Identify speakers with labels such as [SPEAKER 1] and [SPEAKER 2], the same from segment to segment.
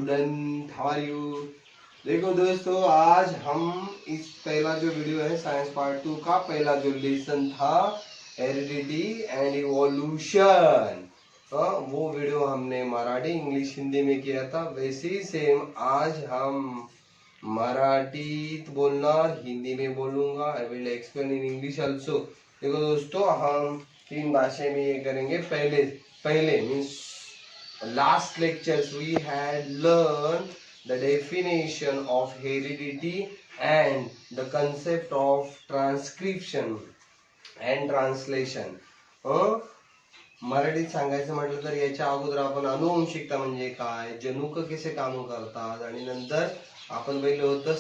[SPEAKER 1] Student, how R you. देखो दोस्तों, आज हम इस पहला जो वीडियो है साइंस पार्ट 2 का पहला जो लेसन था हेरिडिटी एंड इवोल्यूशन, वो वीडियो हमने मराठी इंग्लिश हिंदी में किया था। वैसे ही सेम आज हम मराठी बोलना और हिंदी में बोलूंगा। I will explain in English also. देखो दोस्तों, हम 3 भाषा में ये करेंगे। पहले means last lectures we had learned the definition of heredity and the concept of transcription and translation. मराठीत सांगायचं म्हटलं तर याच्या अगोदर आपण अनुवंशिकता म्हणजे काय, जनुक कसे काम करतात, आणि नंतर आपण पहिलं होतं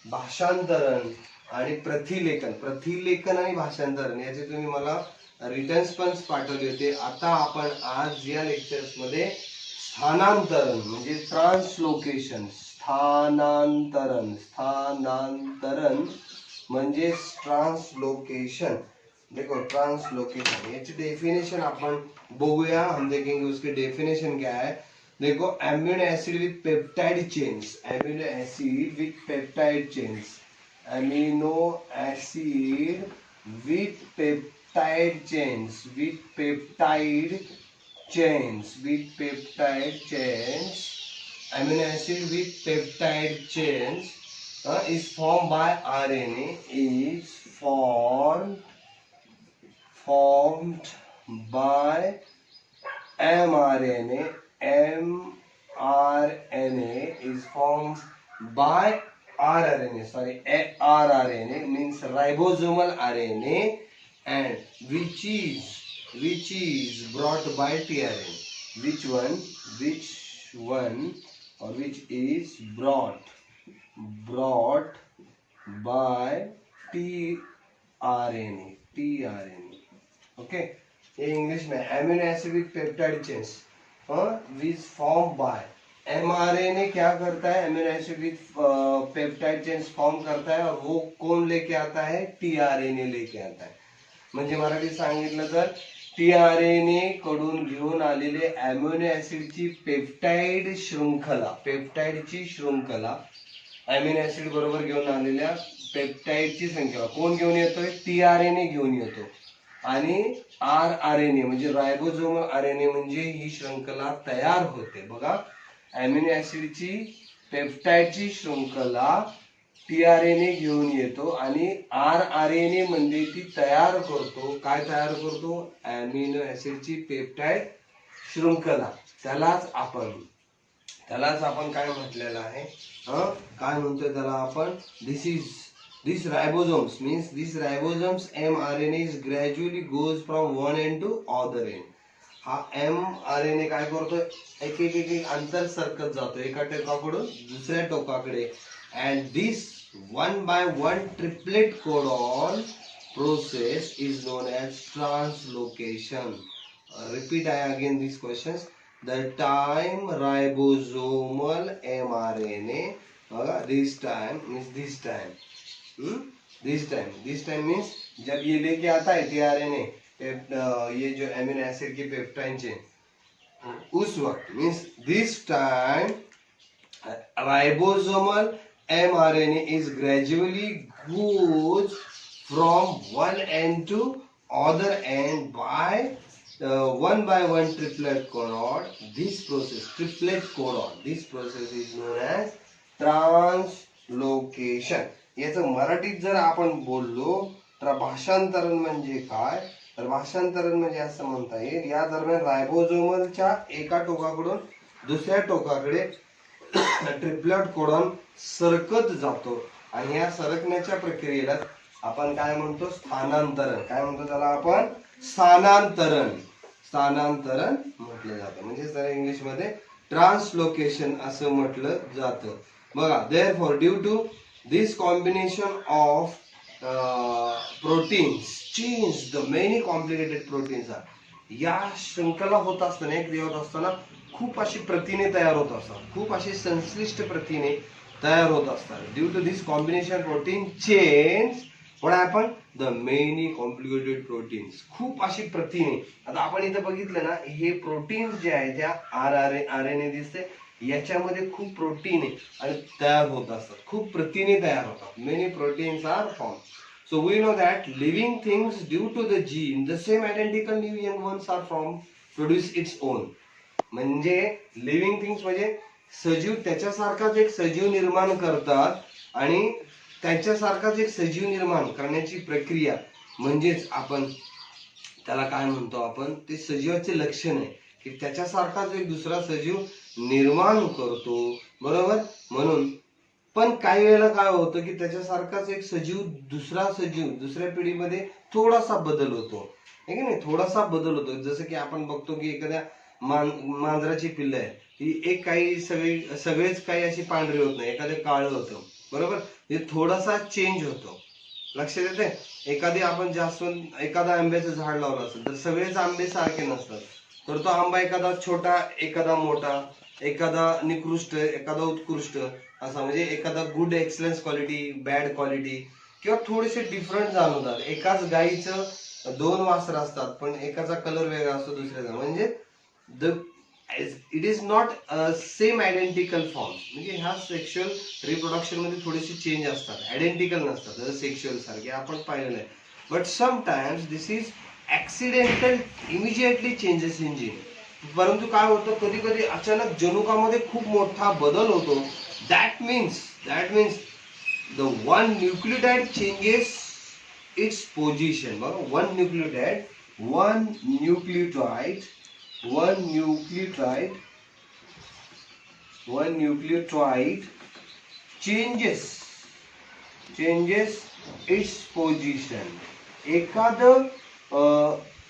[SPEAKER 1] भाषांतरण आणि प्रतिलेखन आणि भाषांतरण याचे तुम्ही मला रिटर्न्स पण पाठवले होते। आता आपण आज या लेक्चर्स मध्ये स्थानांतरण म्हणजे ट्रान्सलोकेशन, स्थानांतरण म्हणजे ट्रांसलोकेशन। देखो ट्रांसलोकेशन याची डेफिनेशन आपण बघूया। हम देखेंगे उसकी डेफिनेशन क्या है। देखो, amino acid with peptide chains, amino acid with peptide chains, amino acid with peptide chains, amino acid with peptide chains is formed by RNA, is formed by mRNA. mRNA is formed by rRNA means ribosomal RNA, and which is brought by tRNA. Which is brought by tRNA. Okay, ये English में amino acid with peptide chains which form by mRNA क्या करता है, amino acid with peptide chains form करता है, और वो कौन लेके आता है, tRNA लेके आता है। म्हणजे मराठीत सांगितलं तर tRNA कडून घेऊन आलेले अमिनो ऍसिडची पेप्टाइडची शृंखला अमिनो ऍसिड बरोबर घेऊन आलेल्या पेप्टाइडची संख्या कोण घेऊन येतोय, tRNA घेऊन येतो, आणि rRNA म्हणजे रायबोसोमल RNA म्हणजे ही शृंखला तयार होते। बघा, अमिनो ऍसिडची पेप्टाइडची शृंखला tRNA घेऊन येतो आणि rRNA म्हणजे ती तयार करतो, काय तयार करतो, अमिनो ऍसिडची पेप्टाइड शृंखला। त्यालाच आपण काय म्हटलेलं आहे, काय म्हणतोय त्याला आपण, this ribosomes means this ribosomes mRNA is gradually goes from one end to other end. हा mRNA काय करतो, एक अंतर सरकत जातो एका टोकाकडून दुसऱ्या टोकाकडे, and this one by one triplet codon process is known as translocation. Repeat again these questions. The time ribosomal mRNA, this time means जब ये लेके आता है tRNA, ये जो अमीनो एसिड की पेप्टाइड चेन, उस वक्त means this time ribosomal mRNA is gradually goes from one end to other end by one triplet codon. This process is known as translocation. याचं मराठीत जर आपण बोललो तर भाषांतरण म्हणजे काय, तर भाषांतरण म्हणजे असं म्हणता येईल, या दरम्यान रायबोसोमलच्या एका टोकाकडून दुसऱ्या टोकाकडे ट्रिप्लेट कोडॉन सरकत जातो, आणि या सरकण्याच्या प्रक्रियेला आपण काय म्हणतो, स्थानांतरण। काय म्हणतो त्याला आपण, स्थानांतरण म्हटलं जातं, म्हणजे त्याला इंग्लिश मध्ये ट्रान्सलोकेशन असं म्हटलं जातं। बघा, therefore due to this combination of proteins change the many complicated proteins are, या शृंखला होत असताना, क्रिया होत असताना खूप अशी प्रथिने तयार होत असतात, खूप अशी संश्लिष्ट प्रथिने तयार होत असतात। Due to this combination protein chains what happen, the many complicated proteins, खूप अशी प्रथिने। आता आपण इथे बघितलं ना, हे प्रोटीन्स जे आहे त्या RNA दिसते, याच्यामध्ये खूप प्रोटीन आहे आणि तयार होत असतात, खूप प्रथिने तयार होतात. Many proteins are form. So we know that living things due to the gene, the same identical new young ones are from produce its own. म्हणजे लिव्हिंग थिंग्स म्हणजे सजीव त्याच्यासारखाच एक सजीव निर्माण करतात आणि त्यांच्यासारखाच एक सजीव निर्माण करण्याची प्रक्रिया म्हणजेच आपण त्याला काय म्हणतो, आपण ते सजीवाचे लक्षण आहे की त्याच्यासारखाच एक दुसरा सजीव निर्माण करतो, बरोबर. म्हणून पण काही वेळेला काय होतं की त्याच्यासारखाच एक सजीव दुसऱ्या पिढीमध्ये थोडासा बदल होतो, आहे की नाही, थोडासा बदल होतो. जसं की आपण बघतो की एखाद्या मांजराची पिल्ल आहे, ही एक काही सगळेच काही अशी पांढरी होत नाही, एखादं काळं होतं, बरोबर. हे थोडासा चेंज होतो, लक्षात येते. एखादा आंब्याचं झाड लावलं असेल तर सगळेच आंबे सारखे नसतात, तर तो आंबा एखादा छोटा, एखादा मोठा, एखादा निकृष्ट, एखादा उत्कृष्ट असा, म्हणजे एखादा good excellence quality, bad quality किंवा थोडेसे डिफरंट जाणवतात. एकाच गाईचं 2 वासर असतात पण एकाचा कलर वेगळा असतो दुसऱ्याचा, म्हणजे it is not same identical form. म्हणजे ह्या सेक्शुअल रिप्रोडक्शन मध्ये थोडेसे चेंज असतात, आयडेंटिकल नसतात जसं सेक्शुअल सारखे आपण पाहिलेलं आहे. But sometimes this is accidental immediately changes in gene. परंतु काय होतं, कधी कधी अचानक जनुकामध्ये खूप मोठा बदल होतो. That means the one nucleotide changes its position. बरोबर, one nucleotide changes its position. एखादं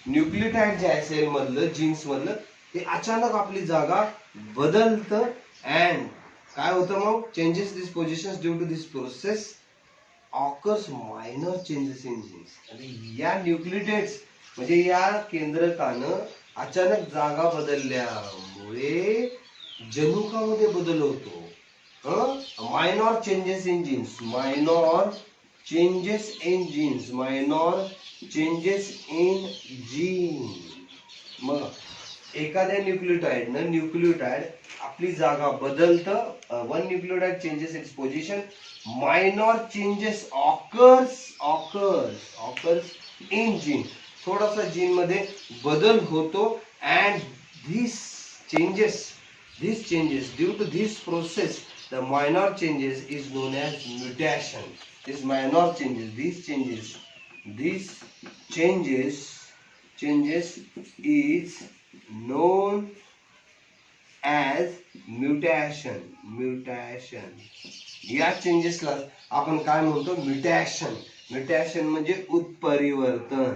[SPEAKER 1] न्यूक्लियोटाइड जे आहे सेल मधलं, जीन्स मधलं, ते अचानक आपली जागा बदलतं. अँड काय होतं मग, changes this position due to this process occurs minor changes in genes. आणि या न्यूक्लियोटाइड्स म्हणजे या केंद्रकानं अचानक जागा बदलल्यामुळे जनुकामध्ये बदल होतो. Minor changes in genes, minor changes in gene. मग एखाद्या न्यूक्लियोटाइड आपली जागा बदलतं. One nucleotide changes its position, minor changes occurs in gene. थोडासा जीन मध्ये बदल होतो. And this changes due to this process, the minor changes is known as mutation. These minor changes, these changes is known as mutation. या चेंजेसला आपण काय म्हणतो, mutation म्हणजे उत्परिवर्तन.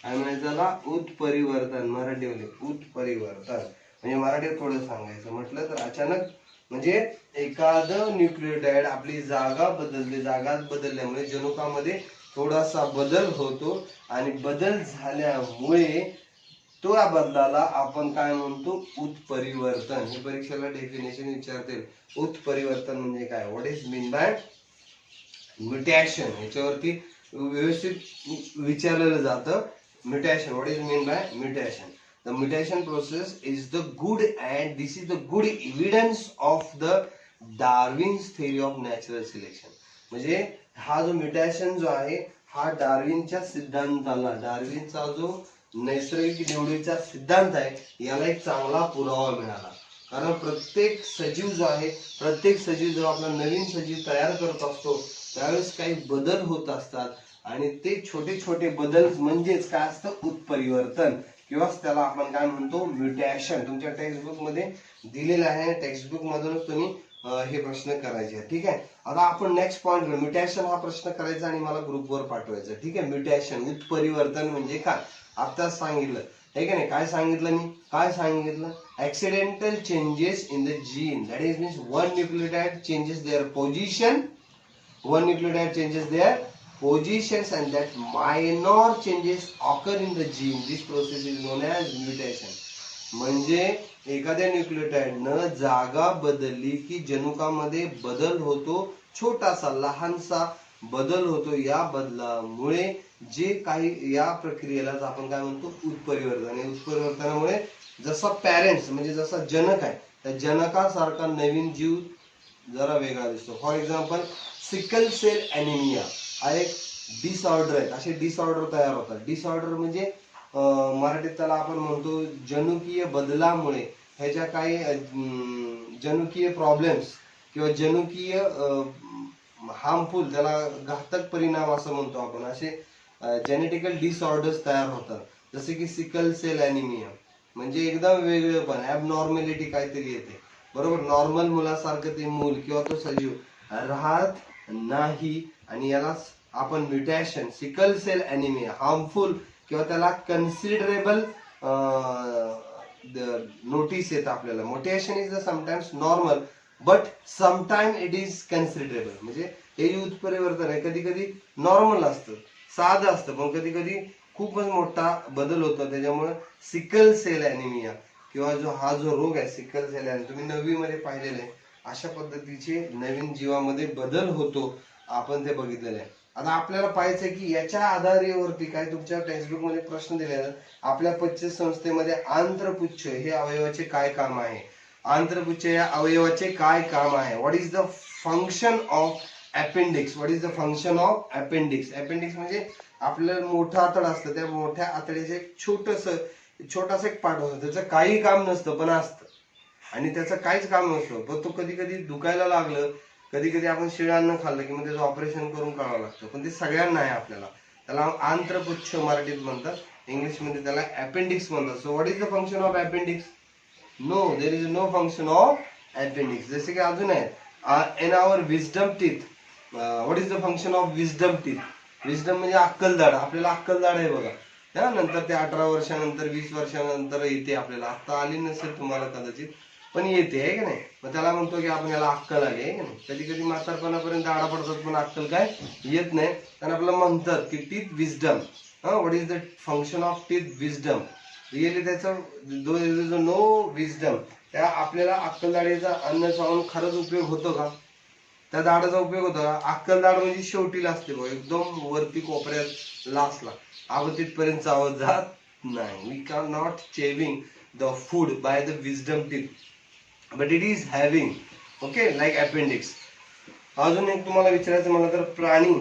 [SPEAKER 1] काय म्हणायचं त्याला, उत्परिवर्तन. मराठीमध्ये उत्परिवर्तन म्हणजे मराठीत थोडं सांगायचं म्हटलं तर अचानक म्हणजे एखादं न्यूक्लियोटाइड आपली जागा बदलल्यामुळे जनुकामध्ये थोडासा बदल होतो आणि बदल झाल्यामुळे तो या बदलाला आपण काय म्हणतो, उत्परिवर्तन. हे परीक्षेला डेफिनेशन विचारतील. उत्परिवर्तन म्हणजे काय, what is mean by mutation. याच्यावरती व्यवस्थित विचारलेलं जातं. Mutation, what is mean by mutation. The mutation process is the good evidence of the Darwin's theory of natural selection. म्हणजे हा जो म्युटेशन जो आहे हा डार्विनच्या सिद्धांताला, डार्विनचा जो नैसर्गिक निवडीचा सिद्धांत आहे याला एक चांगला पुरावा मिळाला. कारण प्रत्येक सजीव जेव्हा आपला नवीन सजीव तयार करत असतो त्यावेळेस काही बदल होत असतात आणि ते छोटे बदल म्हणजेच काय असतं, उत्परिवर्तन किंवा त्याला आपण काय म्हणतो, म्युटेशन. तुमच्या टेक्स्टबुक मध्ये दिलेलं आहे, टेक्स्टबुक मधूनच तुम्ही हे प्रश्न करायचे. ठीक आहे. आता आपण नेक्स्ट पॉइंट, म्युटेशन हा प्रश्न करायचा आणि मला ग्रुपवर पाठवायचा. ठीक आहे. म्युटेशन, उत्परिवर्तन म्हणजे काय, आताच सांगितलं ठीक आहे. काय सांगितलं, accidental changes in the gene. That is means one nucleotide changes their positions and that minor changes occur in the gene. This process is known as mutation. म्हणजे एखाद्या न्यूक्लियोटाइडनं जागा बदलली की जनुकामध्ये बदल होतो, छोटासा लहानसा बदल होतो. या बदलामुळे जे काही या प्रक्रियेलाच आपण काय म्हणतो, उत्परिवर्तन. आणि उत्परिवर्तनामुळे जसा पॅरेंट्स म्हणजे जसा जनक आहे त्या जनकासारखा नवीन जीव जरा वेगळा दिसतो. For example sickle cell anaemia हा एक डिसऑर्डर आहे. असे डिसऑर्डर तयार होतात. डिसऑर्डर म्हणजे मराठीत त्याला आपण म्हणतो जनुकीय बदलामुळे ह्याच्या काही जनुकीय प्रॉब्लेम्स किंवा जनुकीय हार्मफुल, त्याला घातक परिणाम असं म्हणतो आपण, असे जेनेटिकल डिसऑर्डर्स तयार होतात. जसे की सिकल सेल ॲनिमिया म्हणजे एकदम वेगळं पण ॲबनॉर्मॅलिटी काहीतरी येते, बरोबर. नॉर्मल मुलासारखं ते मूल किंवा तो सजीव राहत नाही आणि याला आपण mutation, sickle cell anaemia, harmful किंवा त्याला कन्सिडरेबल नोटीस येतं आपल्याला. Mutation is sometimes normal but sometime it is considerable. म्हणजे हे जी उत्परिवर्तन आहे कधी कधी नॉर्मल असतं, साधं असतं, पण कधी कधी खूपच मोठा बदल होतो. त्याच्यामुळे सिकल सेल ॲनिमिया किंवा हा जो रोग आहे सिकल सेल ॲनिमिया, तुम्ही 9वी मध्ये पाहिलेलं आहे. अशा पद्धतीचे नवीन जीवामध्ये बदल होतो, आपण ते बघितलेलं आहे. आता आपल्याला पाहायचं की याच्या आधारेवरती काय तुमच्या टेक्स्टबुक मध्ये प्रश्न दिलेला, आपल्या पच्चीस संस्थेमध्ये आंत्रपुच्छ हे अवयवाचे काय काम आहे. आंत्रपुच्छ या अवयवाचे काय काम आहे. What is the function of appendix. What is the function of appendix. Appendix म्हणजे आपलं मोठं आतड असतं, त्या मोठ्या आतड्याचे एक छोटासा एक पार्ट असतो, त्याचं काही काम नसतं पण असतं, आणि त्याचं काहीच काम नसतं, पण तो कधी कधी दुखायला लागलं, कधी कधी आपण शिळं अन्न खाल्लं की मग त्याचं ऑपरेशन करून काढावं लागतं, पण ते सगळ्यांना आहे आपल्याला. त्याला आंत्रपुच्छ मराठीत म्हणतात, इंग्लिशमध्ये त्याला अपेंडिक्स म्हणतात. So what is the function of appendix. No, there is no function of appendix. जसे की अजून आहे in our wisdom teeth. What is the function of wisdom teeth. Wisdom म्हणजे अक्कलदाढ. आपल्याला अक्कलदाढ आहे बघा, त्यानंतर ते 18 वर्षानंतर 20 वर्षानंतर येते आपल्याला. आता आली नसेल तुम्हाला कदाचित, पण येते आहे की नाही. मग त्याला म्हणतो की आपण याला अक्कल आली आहे की नाही. कधी कधी म्हातारपणापर्यंत आडा पडतात पण अक्कल काय येत नाही, कारण आपल्याला म्हणतात की teeth wisdom. What is the function of teeth wisdom. Really त्याचं नो विजडम. त्या आपल्याला अक्कलदाढीचा अन्न चावून खरंच उपयोग होतो का, त्या दाढाचा उपयोग होतो का. अक्कलदाढ म्हणजे शेवटीला असते बघ, एकदम वरती कोपऱ्यात लास्टला, आपण तिथपर्यंत चावत जात नाही. We can not chewing the food by the wisdom teeth, but it is having okay like appendix. अजून एक तुम्हाला विचारायचं मला तर, प्राणी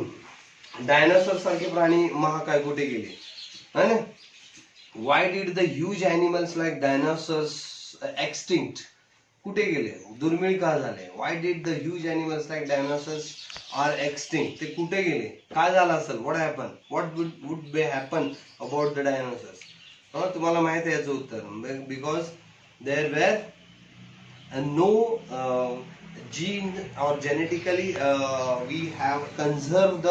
[SPEAKER 1] डायनासोर सारखे प्राणी महाकाय कुठे गेले है ना. Why did the huge animals like dinosaurs extinct. कुठे गेले, दुर्मिळ का झाले. Why did the huge animals like dinosaurs are extinct. ते कुठे गेले, काय झालं असेल. What happen, what would be happen about the dinosaurs. तुम्हाला माहित आहे याचं उत्तर. Because there were no gene or genetically we have conserved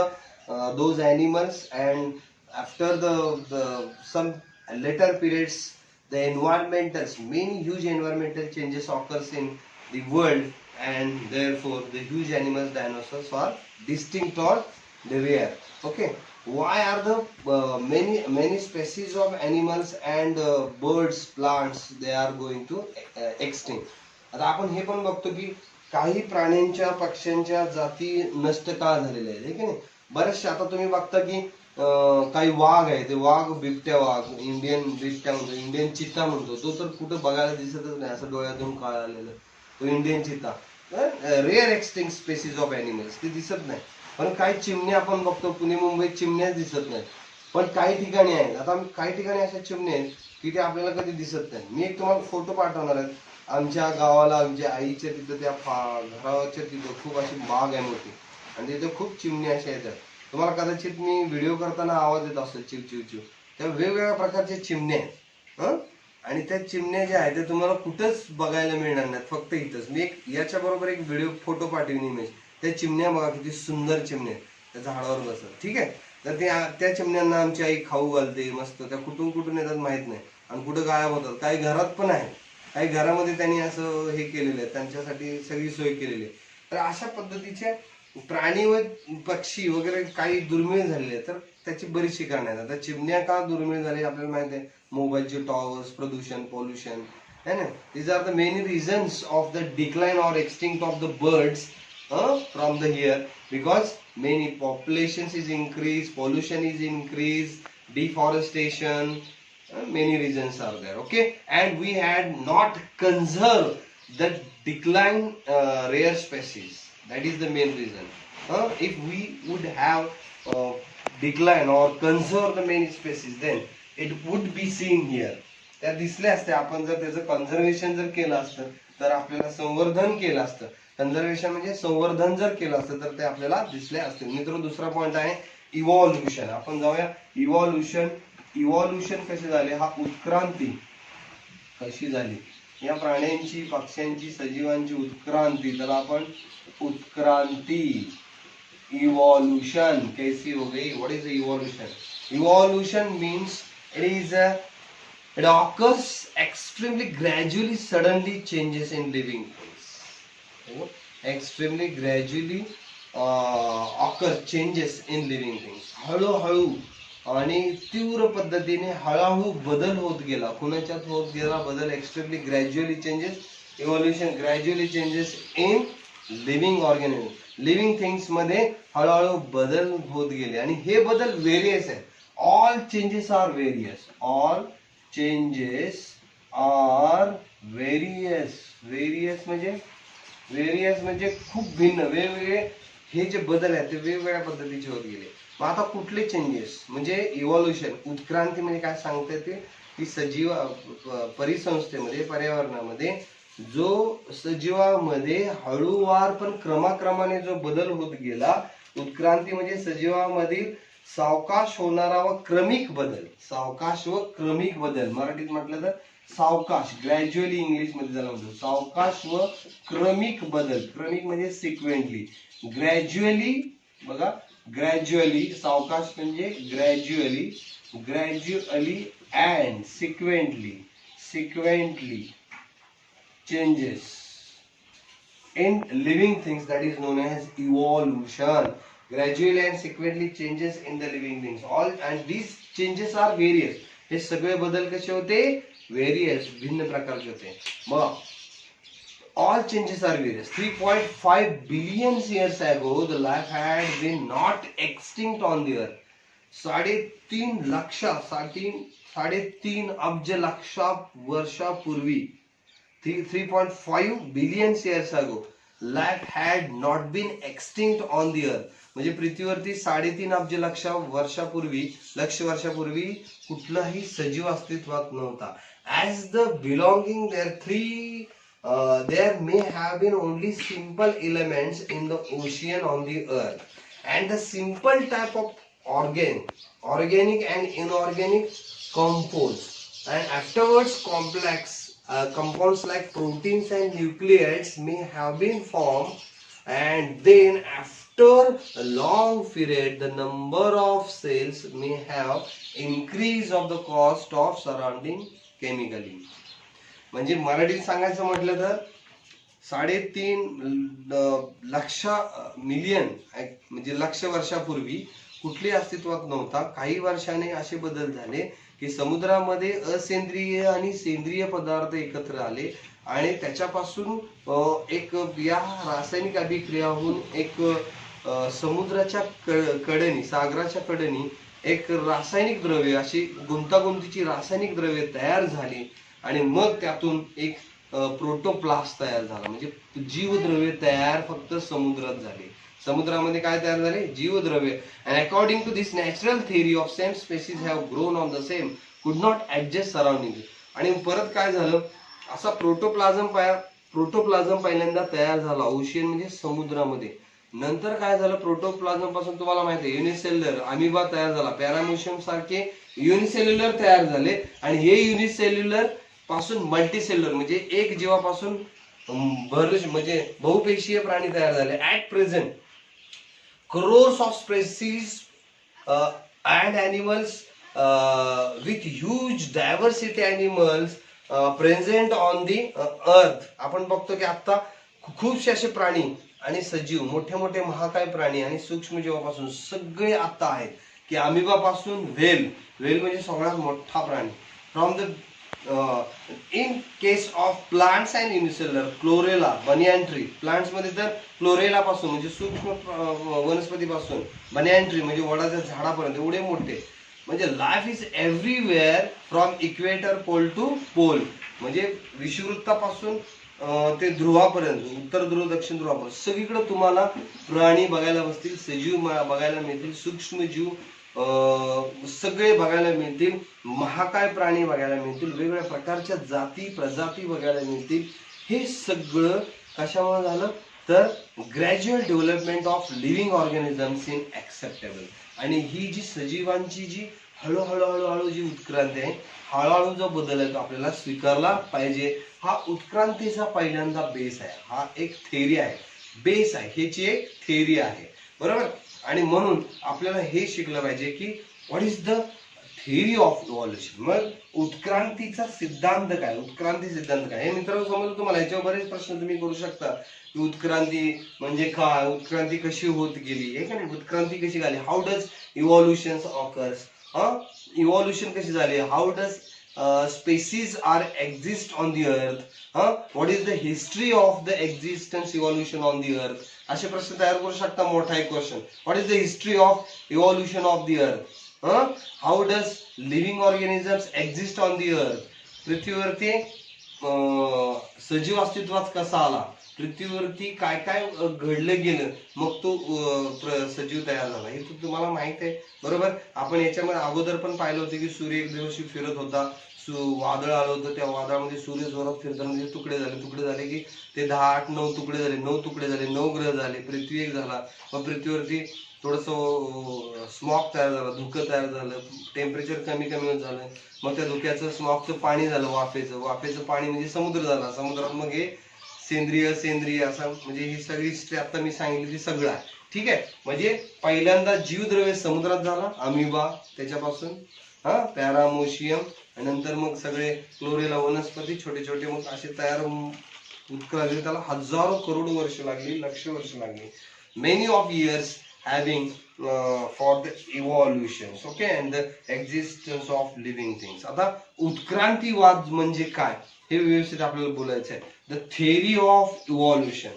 [SPEAKER 1] those animals, and after the some later periods the many huge environmental changes occurs in the world, and therefore the huge animals dinosaurs are distinct or rare. Okay, why are the many species of animals and birds, plants, they are going to extinct. आता आपण हे पण बघतो की काही प्राण्यांच्या पक्ष्यांच्या जाती नष्ट का झालेल्या आहेत की नाही. बरेचसे आता तुम्ही बघता की काही वाघ आहे, ते वाघ, बिबट्या वाघ, इंडियन बिबट्या म्हणतो, इंडियन चित्ता म्हणतो, तो तर कुठं बघायला दिसतच नाही, असं डोळ्यातून काळ आलेलं तो इंडियन चित्ता. Rare extinct species of animals, ते दिसत नाही. पण काही चिमण्या आपण बघतो, पुणे मुंबईत चिमण्याच दिसत नाही, पण काही ठिकाणी आहेत. आता काही ठिकाणी अशा चिमण्या आहेत की ते आपल्याला कधी दिसत नाही. मी एक तुम्हाला फोटो पाठवणार आहे. आमच्या गावाला, आमच्या आईच्या तिथं, त्या घराच्या तिथं खूप अशी बाग आहे मोठी, आणि तिथे खूप चिमणी अशा येतात. तुम्हाला कदाचित मी व्हिडिओ करताना आवाज येत असेल चिव चिव चिव. त्या वेगवेगळ्या प्रकारच्या चिमण्या आहेत, आणि त्या चिमण्या ज्या आहेत ते तुम्हाला कुठंच बघायला मिळणार नाहीत, फक्त इथंच. मी एक याच्या बरोबर एक व्हिडिओ फोटो पाठवीन, इमेज. त्या चिमण्या बघा किती सुंदर चिमण्या आहेत, त्या झाडावर बसत. ठीक आहे, तर त्या चिमण्यांना आमची आई खाऊ घालते मस्त. त्या कुठून कुठून येतात माहित नाही, आणि कुठं गायब होतात. काही घरात पण आहे, काही घरामध्ये त्यांनी असं हे केलेलं आहे, त्यांच्यासाठी सगळी सोय केलेली आहे. तर अशा पद्धतीचे प्राणी व पक्षी वगैरे काही दुर्मिळ झालेले आहेत. तर त्याची बरीचशी कारणं आहेत. आता चिमण्या का दुर्मिळ झाले आपल्याला माहिती आहे. मोबाईलचे टॉवर्स, प्रदूषण, पॉल्युशन है ना. These are the many reasons of the decline or extinct of the birds from the here, because many population is increased, pollution is increased, deforestation, many reasons are there. Okay, and we had not conserved the decline rare species. That is the main reason. If we would have decline or conserve the many species, then it would be seen here. त्या दिसल्या असत्या. आपण जर त्याचं conservation जर केलं असतं तर आपल्याला संवर्धन केलं असतं. कन्झर्वेशन म्हणजे संवर्धन जर केलं असतं तर ते आपल्याला दिसले असते. मित्र दुसरा पॉइंट आहे इव्हॉल्युशन. आपण जाऊया इव्हॉल्युशन. इव्हॉल्युशन कसे झाले, हा उत्क्रांती कशी झाली, या प्राण्यांची, पक्ष्यांची, सजीवांची उत्क्रांती. तर आपण उत्क्रांती, इव्हॉल्युशन कैसी हो गई. What is evolution? Evolution means it occurs extremely gradually, suddenly changes in living things. Extremely gradually occurs changes in living things. हळूहळू आणि तीव्र पद्धतीने हळूहळू बदल होत गेला. कुणाच्यात होत गेला बदल? Extremely gradually changes. Evolution gradually changes in living organism. Living things मध्ये हळूहळू बदल होत गेले आणि हे बदल व्हेरियस आहेत. All changes are various. All changes are various. Various म्हणजे खूप भिन्न, वेगवेगळे. हे जे बदल आहेत ते वेगवेगळ्या पद्धतीचे होत गेले. मग आता कुठले चेंजेस? म्हणजे इव्हॉल्युशन, उत्क्रांती म्हणजे काय सांगते ते की सजीव परिसंस्थेमध्ये, पर्यावरणामध्ये जो सजीवामध्ये हळूवार पण क्रमाक्रमाने जो बदल होत गेला. उत्क्रांती म्हणजे सजीवामधील सावकाश होणारा व क्रमिक बदल. सावकाश व क्रमिक बदल. मराठीत म्हटलं तर सावकाश, ग्रॅज्युअली इंग्लिश मध्ये झाला म्हणतो. सावकाश व क्रमिक बदल. क्रमिक म्हणजे सिक्वेंटली. ग्रॅज्युअली बघा, ग्रॅज्युअली सावकाश म्हणजे gradually, gradually and sequentially changes in living things, that is known as evolution. Gradually and sequentially changes in the living things. All and these changes are various. हे सगळे बदल कसे होते? व्हेरियस, भिन्न प्रकारचे होते. मग all changes are various. 3.5 billion years ago the life had been not extinct on the earth. 3.5 अब्ज लक्षा वर्षापूर्वी, 3.5 billion years ago life had not been extinct on the earth. म्हणजे पृथ्वीवरती 3.5 अब्ज लक्ष वर्षापूर्वी कुठलाही सजीव अस्तित्वात नव्हता. As the belonging there may have been only simple elements in the ocean on the earth, and the simple type of organic and inorganic compounds, and afterwards complex compounds like proteins and nucleides may have been formed, and then after a long period the number of cells may have increased of the cost of surrounding chemically. म्हणजे मराठीत सांगायचं म्हटलं तर 3.5 लक्ष million म्हणजे लक्ष वर्षापूर्वी कुठली अस्तित्वात नव्हता. काही वर्षाने असे बदल झाले की समुद्रामध्ये असेंद्रिय आणि सेंद्रिय पदार्थ एकत्र आले आणि त्याच्यापासून एक या रासायनिक अभिक्रिया होऊन एक समुद्राच्या कडेनी, सागराच्या कडेनी एक रासायनिक द्रव्य, अशी गुंतागुंतीची रासायनिक द्रव्य तयार झाली आणि मग त्यातून एक प्रोटोप्लास्ट तयार झाला. म्हणजे जीवद्रव्य तयार फक्त समुद्रात झाले. समुद्रामध्ये काय तयार झाले? जीवद्रव्य. And according to this natural theory of same species have grown on the same could not adjust surrounding. आणि परत काय झालं? असा प्रोटोप्लाझम पहिल्यांदा तयार झाला ओशियन म्हणजे समुद्रामध्ये. नंतर काय झालं? प्रोटोप्लाझम पासून तुम्हाला माहिती आहे युनिसेल्युलर अमिबा तयार झाला. पॅरामिशियम सारखे युनिसेल्युलर तयार झाले आणि हे युनिसेल्युलर पासून मल्टीसेल्युलर म्हणजे एक जीवापासून म्हणजे बहुपेशीय प्राणी तयार झाले. At present crores of species and animals with huge diversity animals present on the earth. आपण बघतो की आता खूपसे असे प्राणी आणि सजीव, मोठे मोठे महाकाय प्राणी आणि सूक्ष्म जीवापासून सगळे आता आहेत की अमिबा पासून व्हेल म्हणजे सगळ्यात मोठा प्राणी. From the in case of plants and unicellular chlorella, banyan tree. Plants मध्ये तर क्लोरेला पासून म्हणजे सूक्ष्म वनस्पती पासून बनियान ट्री म्हणजे वडाच्या झाडापर्यंत एवढे मोठे. म्हणजे life is everywhere from equator pole to pole. म्हणजे विषुवृत्तापासून ते ध्रुवापर्यंत, उत्तर ध्रुव दक्षिण ध्रुवापर्यंत सगळीकडे तुम्हाला प्राणी बघायला बसतील, सजीव बघायला मिळतील, सूक्ष्मजीव सगळे बघायला मिळतील, महाकाय प्राणी बघायला मिळतील, वेगवेगळ्या प्रकारच्या जाती प्रजाती बघायला मिळतील. हे सगळं कशामुळे झालं तर gradual development of living organisms in acceptable. आणि ही जी सजीवांची जी हळूहळू जी उत्क्रांती आहे, हळूहळू जो बदल आहे तो आपल्याला स्वीकारला पाहिजे. हा उत्क्रांतीचा पहिल्यांदा बेस आहे, हा एक थेरी आहे, बेस आहे, ह्याची एक थेरी आहे, बरोबर. आणि म्हणून आपल्याला हे शिकलं पाहिजे की what is the theory of evolution. मग उत्क्रांतीचा सिद्धांत काय, उत्क्रांती सिद्धांत काय हे मित्रांनो समजलं तुम्हाला. याच्यावर बरेच प्रश्न तुम्ही करू शकता की उत्क्रांती म्हणजे काय, उत्क्रांती कशी होत गेली, हे का नाही, उत्क्रांती कशी झाली, how does evolution occurs, evolution कशी झाली, how does species are exist on the earth, what is the history of the existence evolution on the earth. असे प्रश्न तयार करू शकता. मोठा एक question, what is the history of evolution of the earth, how does living organisms exist on the earth. पृथ्वीवरती सजीव अस्तित्वात कसा आला, पृथ्वीवरती काय काय घडलं गेलं मग तो सजीव तयार झाला, हे तुम्हाला माहित आहे, बरोबर. आपण याच्यामध्ये अगोदर पण पाहिलं होतं की सूर्य एक दिवशी फिरत होता, वादळ आलं होतं, त्या वादळामध्ये सूर्य जोरात फिरताना म्हणजे तुकडे झाले की ते 10, 8, 9 तुकडे झाले, 9 तुकडे झाले, 9 ग्रह झाले, पृथ्वी एक झाला. मग पृथ्वीवरती थोडस स्मॉग तयार झालं, धुकं तयार झालं, टेम्परेचर कमी होत झालं, मग त्या धुक्याचं स्मॉगचं पाणी झालं, वाफेचं पाणी म्हणजे समुद्र झाला, समुद्रात मग हे सेंद्रिय असं म्हणजे ही सगळी हिस्ट्री आता मी सांगितली ती सगळं आहे, ठीक आहे. म्हणजे पहिल्यांदा जीवद्रव्य समुद्रात झाला, अमिबा त्याच्यापासून, पॅरामोशियम, आणि नंतर मग सगळे क्लोरेला वनस्पती छोटे छोटे मग असे तयार उत्क्रांती, त्याला हजारो करोड वर्ष लागली, लक्ष वर्ष लागली, many of years having for the evolutions, okay, and the existence of living things. आता उत्क्रांतीवाद म्हणजे काय हे व्यवस्थित आपल्याला बोलायचं आहे. The theory of evolution,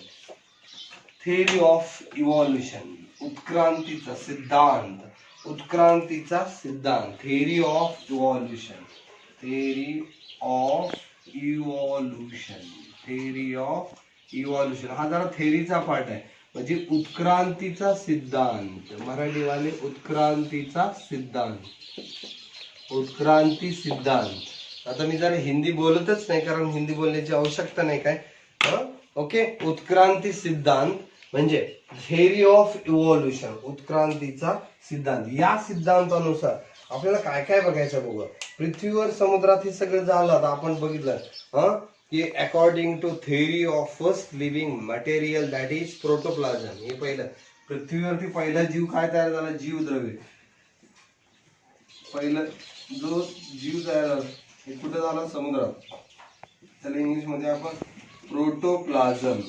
[SPEAKER 1] theory of evolution, उत्क्रांतीचा सिद्धांत, उत्क्रांतीचा सिद्धांत, theory of evolution, theory of evolution, theory of evolution. हा जरा थेरीचा पार्ट आहे, म्हणजे उत्क्रांतीचा सिद्धांत, मराठीवाले उत्क्रांतीचा सिद्धांत, उत्क्रांती सिद्धांत. आता मी जरा हिंदी बोलतच नाही कारण हिंदी बोलण्याची आवश्यकता नाही काय, ओके. उत्क्रांती सिद्धांत म्हणजे थेरी ऑफ इव्हॉल्युशन, उत्क्रांतीचा सिद्धांत. या सिद्धांतानुसार आपल्याला काय काय बघायचं बघा. पृथ्वीवर समुद्रात हे सगळं झालं, आता आपण बघितलं की according to theory of first living material that is protoplasm. हे पहिलं पृथ्वीवरती पहिला जीव काय तयार झाला, जीवद्रव्य. पहिलं जो जीव तयार झाला हे कुठं झाला, समुद्रात. त्याला इंग्लिश मध्ये आपण प्रोटोप्लाझम,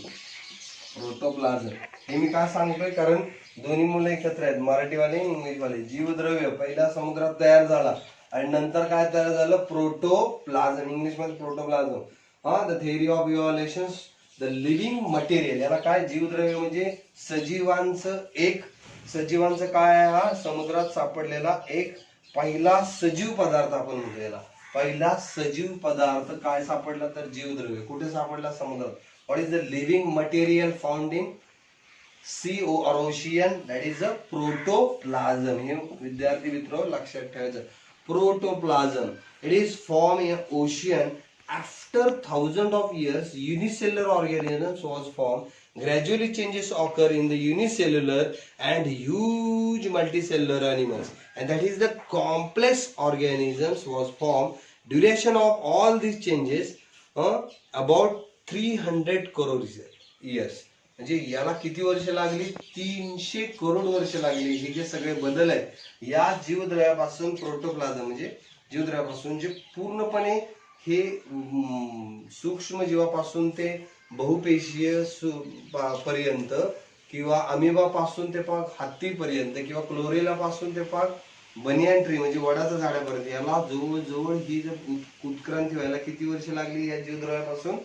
[SPEAKER 1] प्रोटोप्लाझम. हे मी काय सांगतोय कारण दोन्ही मुलं एकत्र आहेत, मराठीवाले इंग्लिशवाले. जीवद्रव्य पहिला समुद्रात तयार झाला आणि नंतर काय तयार झालं, प्रोटोप्लाझम, इंग्लिश मध्ये protoplasm. The theory of evolution, the living material. याला काय, जीवद्रव्य म्हणजे सजीवांचं काय, हा समुद्रात सापडलेला एक पहिला सजीव पदार्थ आपण म्हणलेला. पहिला सजीव पदार्थ काय सापडला तर जीवद्रव्य. कुठे सापडला, समुद्रात. What is the living material found in sea or ocean, that is a protoplasm. हे विद्यार्थी मित्र लक्षात ठेवायचं. Protoplasm, it is form in ocean. After thousands of years, unicellular organisms was formed. Gradually changes occur in the unicellular and huge multicellular animals, and that is the complex organisms was formed. Duration of all these changes about 300 crore years. म्हणजे याला किती वर्ष लागली, 300 करोड वर्ष लागली. हे जे सगळे बदल आहेत या जीवद्रव्यापासून, प्रोटोप्लाझम म्हणजे जीवद्रव्यापासून जे पूर्णपणे हे सूक्ष्म जीवापासून ते बहुपेशीय पर्यंत, किंवा अमिबा पासून ते पाक हत्तीपर्यंत, किंवा क्लोरेला पासून ते पाक बनियान ट्री म्हणजे वडाच्या झाडापर्यंत, याला जवळजवळ ही जर उत्क्रांती व्हायला किती वर्ष लागली या जीवद्रव्यापासून,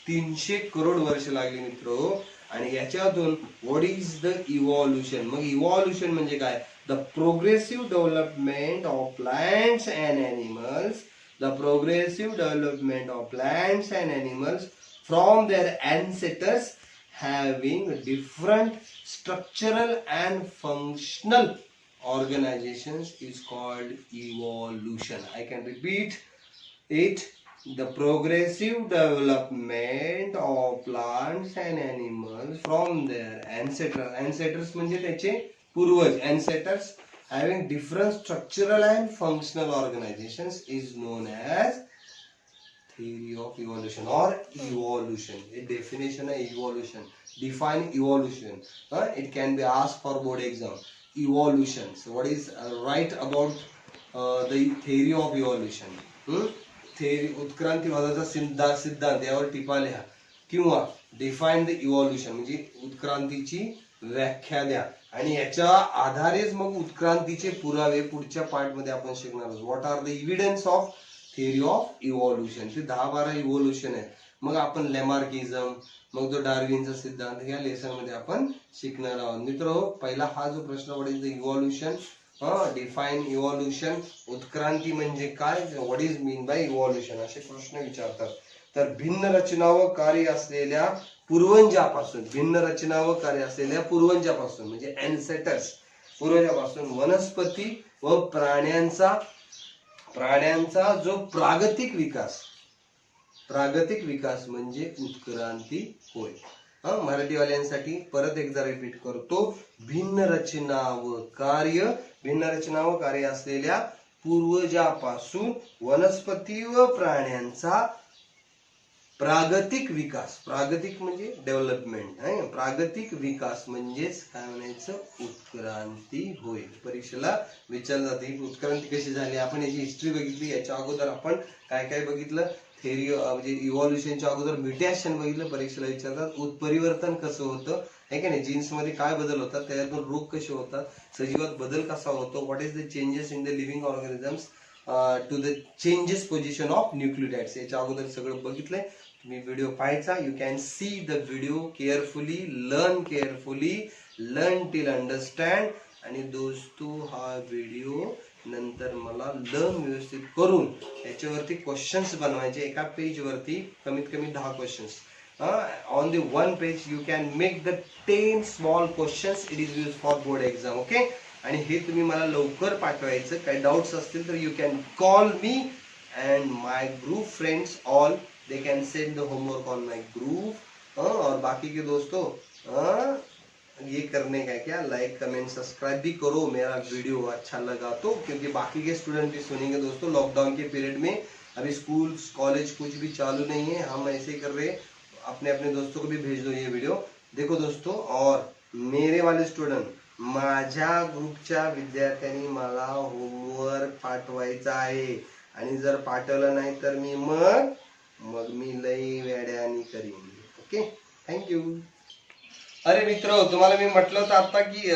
[SPEAKER 1] 300 करोड वर्ष लागली मित्र. आणि याच्यातून व्हॉट इज द इव्हॉल्युशन. मग इव्हॉल्युशन म्हणजे काय, the progressive development of plants and animals, the progressive development of plants and animals from their ancestors having different structural and functional organizations is called evolution. I can repeat it. The progressive development of plants and animals from their ancestors म्हणजे त्याचे पूर्वज, ancestors having different structural and functional organizations is known as theory of evolution or evolution. A definition of evolution. Define evolution. It can be asked for board exam. Evolution. So what is right about the theory of evolution? Theory उत्क्रांतीवादाचा सिद्धांत यावर टिपा लिहा किंवा define the evolution म्हणजे उत्क्रांतीची व्याख्या द्या आणि याच्या आधारेच मग उत्क्रांतीचे पुरावे पुढच्या पार्ट मध्ये आपण शिकणार आहोत. What are the evidence of theory of evolution. ते 10-12 इव्हॉल्युशन आहे. मग आपण लेमार्किझम, मग जो डार्विनचा सिद्धांत या लेसन मध्ये आपण शिकणार आहोत. मित्र, पहिला हा जो प्रश्न what is the evolution, define evolution, उत्क्रांती म्हणजे काय, what is mean by evolution, असे प्रश्न विचारतात. तर भिन्न रचना व कार्य असलेल्या पूर्वजापासून, भिन्न रचना व कार्य असलेल्या पूर्वजापासून म्हणजे एन्सेटर्स, पूर्वजापासून वनस्पती व प्राण्यांचा जो प्रागतिक विकास म्हणजे उत्क्रांती होय. मराठीवाल्यांसाठी परत एकदा रिपीट करतो. भिन्न रचना व कार्य असलेल्या पूर्वजापासून वनस्पती व प्राण्यांचा प्रागतिक विकास, प्रागतिक म्हणजे डेव्हलपमेंट, प्रागतिक विकास म्हणजेच काय म्हणायचं, उत्क्रांती होय. परीक्षेला विचारलं जाते उत्क्रांती कशी झाली. आपण याची हिस्ट्री बघितली. याच्या अगोदर आपण काय काय बघितलं, थेरी म्हणजे इव्हॉल्युशनच्या अगोदर म्युटेशन बघितलं. परीक्षेला विचारतात उत्परिवर्तन कसं होतं, आहे का नाही, जीन्स मध्ये काय बदल होतात, त्याच्यातून रोग कसे होतात, सजीवात बदल कसा होतो, what is the changes in the living organisms to the changes position of nucleotides. याच्या अगोदर सगळं बघितलंय. तुम्ही व्हिडिओ पाहायचा. You can see the video carefully, learn till understand. आणि दोस्तो हा व्हिडिओ नंतर मला लर्न व्यवस्थित करून याच्यावरती क्वेश्चन्स बनवायचे. एका पेज वरती कमीत कमी 10 questions. On the one page you can make the 10 small questions. It is use for board exam. Okay. आणि हे तुम्ही मला लवकर पाठवायचं. काही डाउट्स असतील तर you can call me and my group friends all. They can send the homework on my group. और बाकी के दोस्तों ये करने का क्या, लाइक कमेंट सब्सक्राइब भी करो मेरा वीडियो अच्छा लगा तो, क्योंकि बाकी के स्टूडेंट भी सुनेंगे दोस्तों. लॉकडाउन के पीरियड में अभी स्कूल कॉलेज कुछ भी चालू नहीं है, हम ऐसे कर रहे. अपने अपने दोस्तों को भी भेज दो ये वीडियो. देखो दोस्तों, और मेरे वाले स्टूडेंट, माझ्या ग्रुपच्या विद्यार्थ्यांनी मला होमवर्क पाठवायचा आहे आणि जर पाठवलं नाही तर मी लई वेड्यानी करीन. Okay, thank you. अरे मित्र, तुम्हाला मी म्हटलं होतं आता की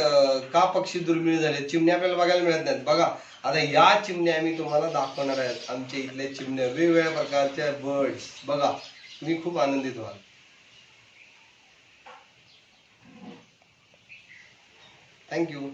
[SPEAKER 1] का पक्षी दुर्मिळ झाले, चिमण्या आपल्याला बघायला मिळत नाहीत. बघा आता या चिमण्या मी तुम्हाला दाखवणार आहेत. आमच्या इथल्या चिमण्या, वेगवेगळ्या प्रकारच्या बर्ड्स. बघा, तुम्ही खूप आनंदित व्हाल. थँक्यू.